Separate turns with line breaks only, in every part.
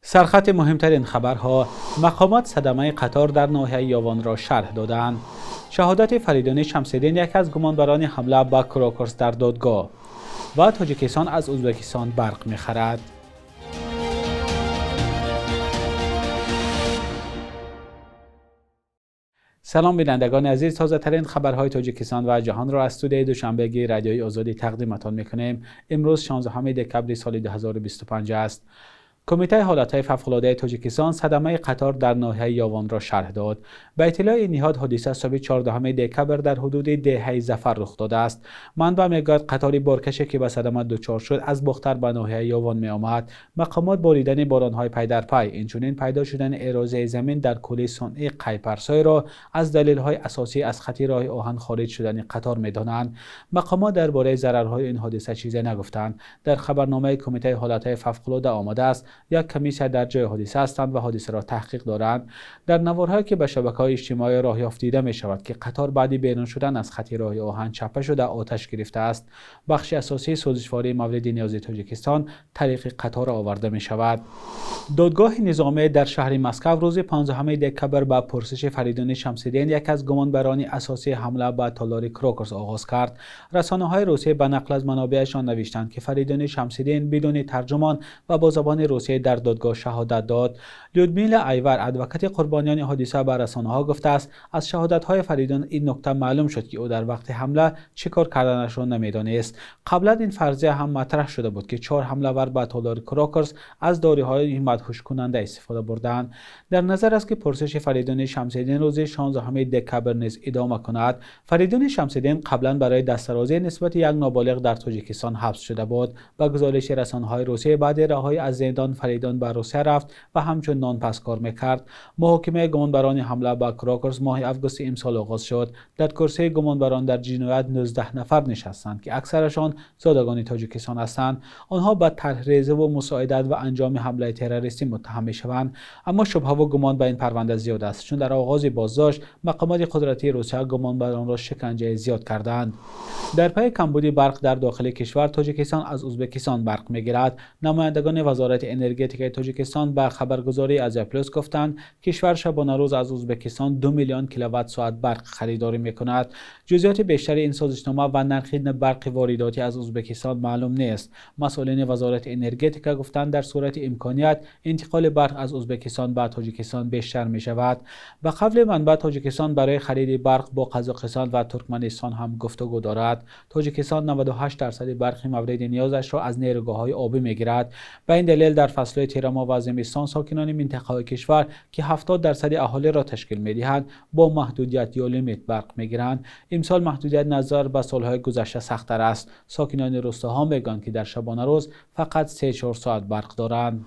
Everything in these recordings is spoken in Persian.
سرخط مهمترین خبرها: مقامات صدمه قطار در ناحیه یاوان را شرح دادند. شهادت فریدون شمس‌الدین، یک از گمانبران حمله به کراکرس در دادگاه. و تاجیکستان از ازبکستان برق می‌خرد. سلام بینندگان عزیز، تازه ترین خبرهای تاجیکستان و جهان را از استودیوی دوشنبهگی رادیوی آزادی تقدیمتان می‌کنیم. امروز 16 دکبر سال 2025 است. کمیته حالتهای فوق‌العاده تاجیکستان صدمه قطار در ناحیه یاوان را شرح داد. به اطلاع این نهاد، حادثه صبح 14 دکبر در حدود دهه ظفر رخ داده است. منبع میگوید قطاری بارکشی که به صدمه دچار شد از بختر به ناحیه یاوان می آمد. مقامات باریدن بارانهای پی در پی، اینچنین پیدا شدن اراضی زمین در کوله صنعی قیپرسای را از دلیل‌های اساسی از خط راه آهن خارج شدن قطار می‌دانند. مقامات درباره ضررهای این حادثه چیزی نگفتند. در خبرنامه کمیته حالتهای فوق‌العاده آمده است یک کمیسیون در جای حادثه هستند و حادثه را تحقیق دارند. در نوارهایی که به شبکه‌های اجتماعی راه یافت دیده می شود که قطار بعدی بیرون شدن از خط راه آهن چپه شده آتش گرفته است. بخش اساسی سازشواری مولد نیازی تاجیکستان طریق قطار آورده می شود. دادگاه نظامی در شهر مسکو روز 15 دکبر با پرسش فریدون شمس‌الدین، یک از گمانبران اساسی حمله به تالار کراکرس آغاز کرد. رسانه‌های روسیه به نقل از منابعشان نوشتند که فریدون شمس‌الدین بدون ترجمان و با زبان روسیه در دادگاه شهادت داد. لیودمیلا ایور، ادوکات قربانیان حادثه، به رسانه‌ها گفته است از شهادت‌های فریدون این نکته معلوم شد که او در وقت حمله چیکار کردنش را نمی‌دانست. قبلا این فرضیه هم مطرح شده بود که 4 حمله‌ور به تالار کراکرس از داروهای مدهوش کننده استفاده بردند. در نظر است که پرسش فریدون شمس‌الدین روز 16 دکبر نیز ادامه کند. فریدون شمس‌الدین قبلا برای دسترازی نسبت یک نابالغ در تاجیکستان حبس شده بود. با گزارش رسانه‌های روسیه، بعد رهایی از زندان فریدون به روسیه رفت و همچون نان پس کار میکرد. محاکمه گمانبران حمله به کراکرس ماه آگوست امسال آغاز شد. در کرسی گمانبران در جنایت 19 نفر نشستند که اکثرشان زادگان تاجیکستان هستند. آنها به طرحریزی و مساعدت و انجام حمله تروریستی متهم میشوند، اما شبهه و گمان به این پرونده زیاد است، چون در آغاز بازداشت مقامات قدرتی روسیه گمانبران را شکنجه زیاد کردند. در پی کمبود برق در داخل کشور، تاجیکستان از ازبکستان برق میگیرد. نمایندگان وزارت انرژتیک تاجیکستان به خبرگزاری آزیا پلاس گفتند کشور شبانه روز از ازبکستان 2 میلیون کیلووات ساعت برق خریداری میکند. جزئیات بیشتر این سازشنامه و نرخ برق وارداتی از ازبکستان معلوم نیست. مسئولین وزارت انرژتیک گفتند در صورت امکانیت انتقال برق از ازبکستان به تاجیکستان بیشتر می شود. به قول منبع، تاجیکستان برای خرید برق با قزاقستان و ترکمنستان هم گفتگو دارد. تاجیکستان 98% برق مورد نیازش را از نیروگاه‌های آبی میگیرد. به این دلیل در فصل تیرما و زمستان ساکنان منطقه کشور که 70% اهالی را تشکیل می‌دهند با محدودیت یا لیمیت برق می‌گیرند. امسال محدودیت نظر به سال‌های گذشته سخت‌تر است. ساکنان روستاها میگویند که در شبانه روز فقط 3-4 ساعت برق دارند.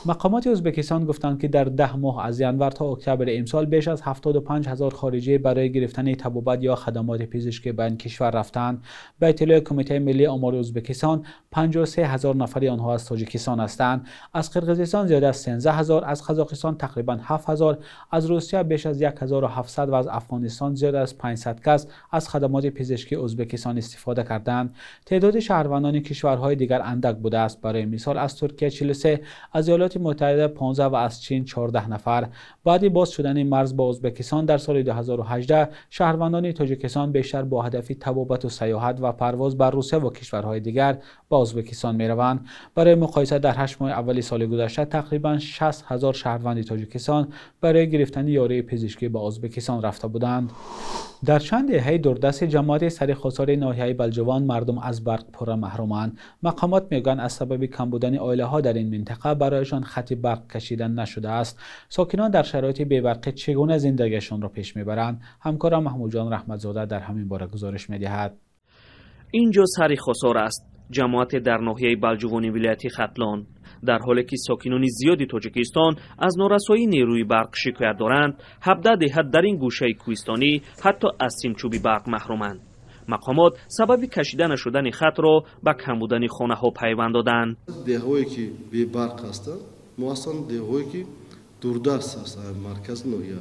مقامات ازبکستان گفتند که در 10 ماه از ینور تا اکتبر امسال بیش از 75,000 خارجی برای گرفتن طبابت یا خدمات پزشکی به این کشور رفتند. به اطلاع کمیته ملی آمار ازبکستان، 53,000 نفری آنها از تاجیکستان هستند. از قرقیزستان زیاد از 13,000، از قزاقستان تقریبا 7,000، از روسیه بیش از 1,700 و از افغانستان زیاد از 500 کس از خدمات پزشکی ازبکستان استفاده کردند. تعداد شهروندان کشورهای دیگر اندک بوده است. برای مثال از ترکیه 43، از ایالات متحده 15 و از چین 14 نفر. بعد باز شدن مرز با ازبکستان در سال 2018، شهروندان تاجیکستان بیشتر با هدف طبابت و سیاحت و پرواز بر روسیه و کشورهای دیگر با ازبکستان میروند. برای مقایسه در 8 ماه اول سال گذشته تقریبا 60,000 شهروند تاجیکستان برای گرفتن یاری پزشکی به ازبکستان رفته بودند. در چند دهه دوردست جماعت سرخوصار ناحیه بلجوان مردم از برق پر محرومند. مقامات میگویند از سبب کم بودن عائله‌ها در این منطقه برایشان خط برق کشیدن نشده است. ساکنان در شرایط بی‌برقی چگونه زندگیشان را پیش میبرند؟ همکارم محمود جان رحمتزاده در همین باره گزارش میدهد.
اینجا سرخوصار است، جماعت در ناحیه بلجوان ولایت ختلان. در حالی که ساکنان زیادی تاجیکستان از نارسایی نیروی برق شکایت دارند، 17 دهه در این گوشه کوهستانی حتی از سیمچوبی برق محرومند. مقامات سبب کشیده نشدن خط را به کم بودن خانه ها پیوند دادند.
دههایی که بی برق هستند، اصلا دههایی که دوردست است مرکز ناحیه،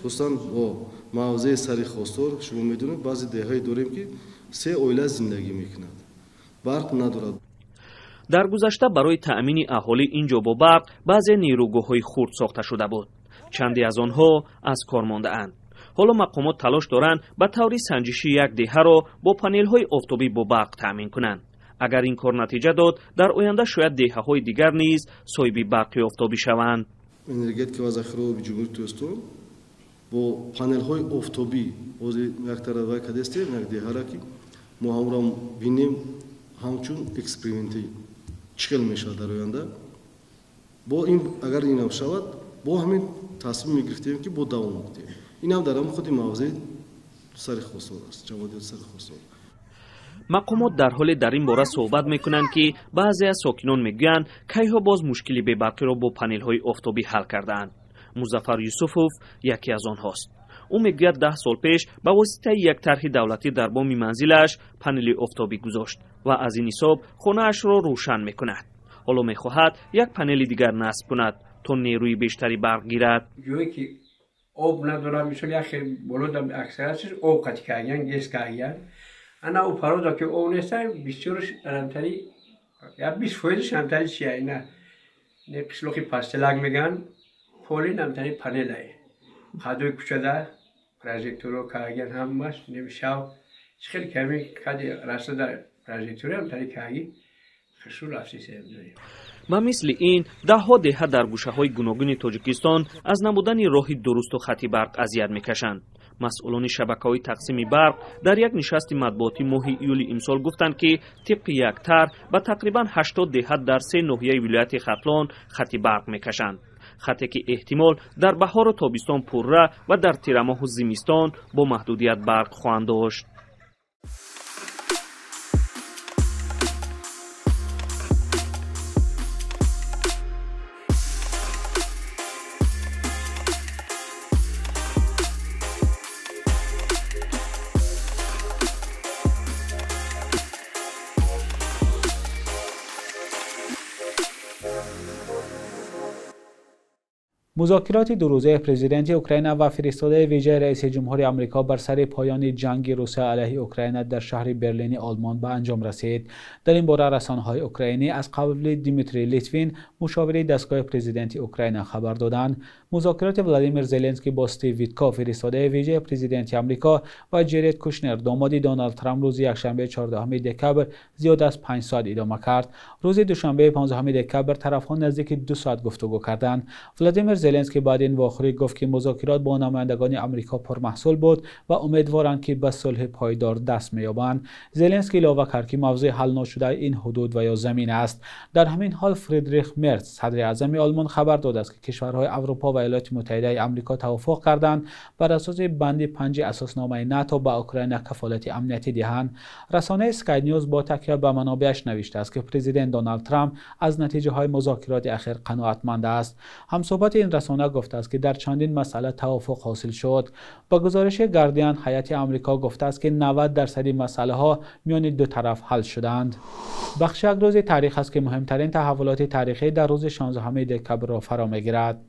خصوصا با موضع سرخوصار. شما میدونید بعضی دههایی داریم که 3 عائله زندگی میکنند، برق ندارد.
در گذشته برای تأمین اهالی اینجا با برق بعضی نیروگاه‌های خرد ساخته شده بود. چندی از آنها از کار مانده‌اند. حالا مقامات تلاش دارند به طور سنجشی یک دهه را با پانل‌های آفتابی با برق تأمین کنند. اگر این کار نتیجه داد، در آینده شاید دهه‌های دیگر نیز صاحب برق آفتابی شوند.
Энергетика ва захироби ҷумҳурии Туркистон бо панелҳои офтобӣ ози як тарафа кадестем як деҳара ки мо ҳамро бинем ҳамчун эксперименти чил мешавад дар оянда. бо ин агар инам шавад бо ҳамин тасмим мегирифтем ки бо давом мекунем. инам дар ҳамин худи мавзеъ сари хосор аст, ҷамъият сари хосор.
مقامات در حال در این باره صحبت میکنند که بعضی از ساکنان میگویند کیها باز مشکلی بی‌برقی را با پنل‌های آفتابی حل کردند. مظفر یوسفوف یکی از آنهاست. او میگوید 10 سال پیش به واسطه یک طرح دولتی در بام منزلش پنل آفتابی گذاشت و از این حساب خانه‌اش را روشن میکند. حالا میخواهد یک پنل دیگر نصب کند تا نیروی بیشتری برق گیرد.
جایی که آب نداره مثلا یک بالا اکثرش آب قطع کردن گس کردن انا او پرودا که اون است بسیارش انتری یا 20% انتری چیه نه قشلوقی پاستلاگ میگن پولین انتری پنلای خدای کوچه پروژکتور رو کارگر هم ماست نمیشه خیلی کمی کدی راسته در پروژکتور انتری کاری خشول افسیسه می‌دونی.
و مثل این ده‌ها دهه در گوشه‌های گوناگون تاجیکستان از نبودن راهی درست و خطی برق اذیت می‌کشند. مسئولان شبکه‌های تقسیم برق در یک نشست مطبوعاتی ماه ایول امسال گفتند که طبق یک طرح به تقریباً 80 دهه در 3 ناحیه ولایت ختلان خطی برق می‌کشند. خطی که احتمال در بهار و تابستان پرره و در تیر ماه و زمستان با محدودیت برق خواهند داشت.
مذاکرات دو روزه پرزیدنت اوکراین و فرستاده ویژه رئیس جمهور آمریکا بر سر پایان جنگ روسیه علیه اوکراین در شهر برلین آلمان به انجام رسید. در این باره رسانه‌های اوکراینی از قبل دیمیتری لیتوین مشاور دستگاه پرزیدنت اوکراین خبر دادند. مذاکرات ولادیمیر زلنسکی با استیو ویتکوف فرستاده ویژه پرزیدنت آمریکا و جرید کوشنر داماد دونالد ترامپ روز یکشنبه 14 دکبر زیاد از 5 ساعت ادامه کرد. روز دوشنبه 15 دکبر طرف‌ها نزدیک 2 ساعت گفتگو کردند. ولادیمیر زلنسکی بعد این واخری گفت که مذاکرات با نمایندگان آمریکا پرمحصول بود و امیدوارند که به صلح پایدار دست می‌یابند. زلنسکی علاوه کرد که موضوع حل نشده این حدود و یا زمین است. در همین حال فریدریخ مرز صدر اعظم آلمان خبر داده است که کشورهای اروپا و ایالات متحده آمریکا توافق کردند بر اساس بند 5 اساسنامه ناتو به اوکراین کفالت امنیتی دهند. رسانه اسکای نیوز با تکیه به منابعش نوشته است که پرزیدنت دونالد ترامپ از نتیجه های مذاکرات اخیر قناعتمند است. همصحبت این رسانه گفته است که در چندین مسئله توافق حاصل شد. با گزارش گاردین هیئت آمریکا گفته است که 90% مسئله ها میان دو طرف حل شدند. بخش یک روز تاریخ است که مهمترین تحولات تاریخی در روز 16 دکبر را فرا میگیرد.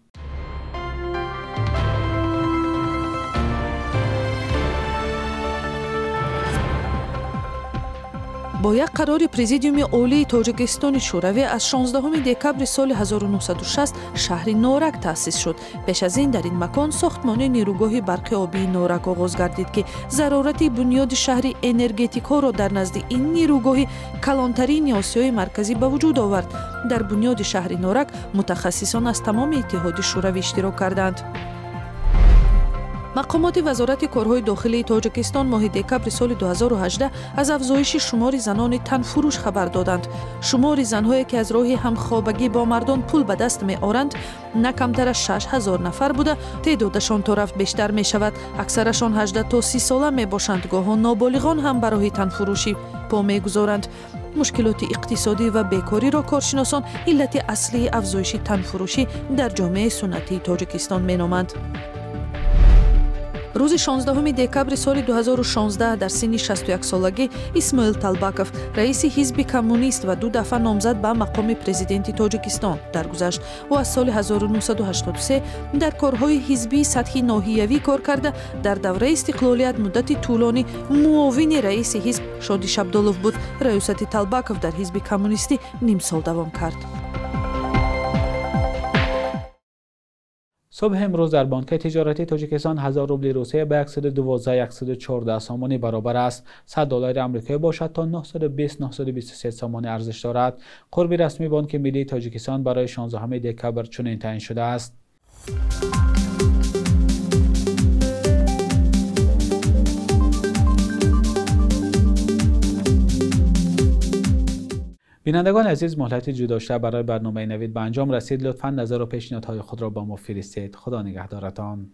با یک قرار پرزیدیوم عالی تاجیکستان شوروی از 16 دکبر سال 1960 شهر نورک تأسیس شد. پیش از این در این مکان ساختمان نیروگاه برق آبی نورک آغاز گردید که ضرورت بنیاد شهر انرژتیکا را در نزد این نیروگاه کلانترین آسیای مرکزی به وجود آورد. در بنیاد شهر نورک متخصصان از تمام اتحاد شوروی اشتراک کردند. مقامات وزارت کارهای داخلی تاجیکستان ماه دکبر سال 2018 از افزایش شمار زنان تنفروش خبر دادند. شمار زنهایی که از راه همخوابگی با مردان پول به دست می آورند نه کمتر از 6000 نفر بوده. تعدادشان تا رفت بیشتر می شود. اکثرشان 18 تا 30 ساله می باشند. گاهان نابالغان هم برای تنفروشی پا می گذارند. مشکلات اقتصادی و بیکاری را کارشناسان علت اصلی افزایش تنفروشی در جامعه سنتی تاجیکستان می نامند. روز 16 دکبر سال 2016 در سن 61 سالگی اسماعیل طالباکов رئیس حزب کمونیست و 2 دفعه نامزد به مقام پرزیدنتی تاجیکستان درگذشت. او از سال 1983 در کارهای حزبی سطحی ناحیوی کار کرده. در دوره استقلالیت مدتی طولانی معاون رئیس حزب شادیش عبداللوف بود. ریاست طالباکov در حزب کمونیستی نیم سال دوام کرد.
صبح امروز در بانک تجارتی تاجیکستان 1000 روبل روسیه به 112,114 سامانی برابر است. 100 دلار آمریکایی باشد تا 920-923 سامانی ارزش دارد. قرب رسمی بانک ملی تاجیکستان برای 16 دکبر چنین تعیین شده است. بینندگان عزیز، مهلت جدا شده برای برنامه نوید به انجام رسید. لطفاً نظر و پیشنهادهای خود را با ما فرستید. خدا نگهدارتان.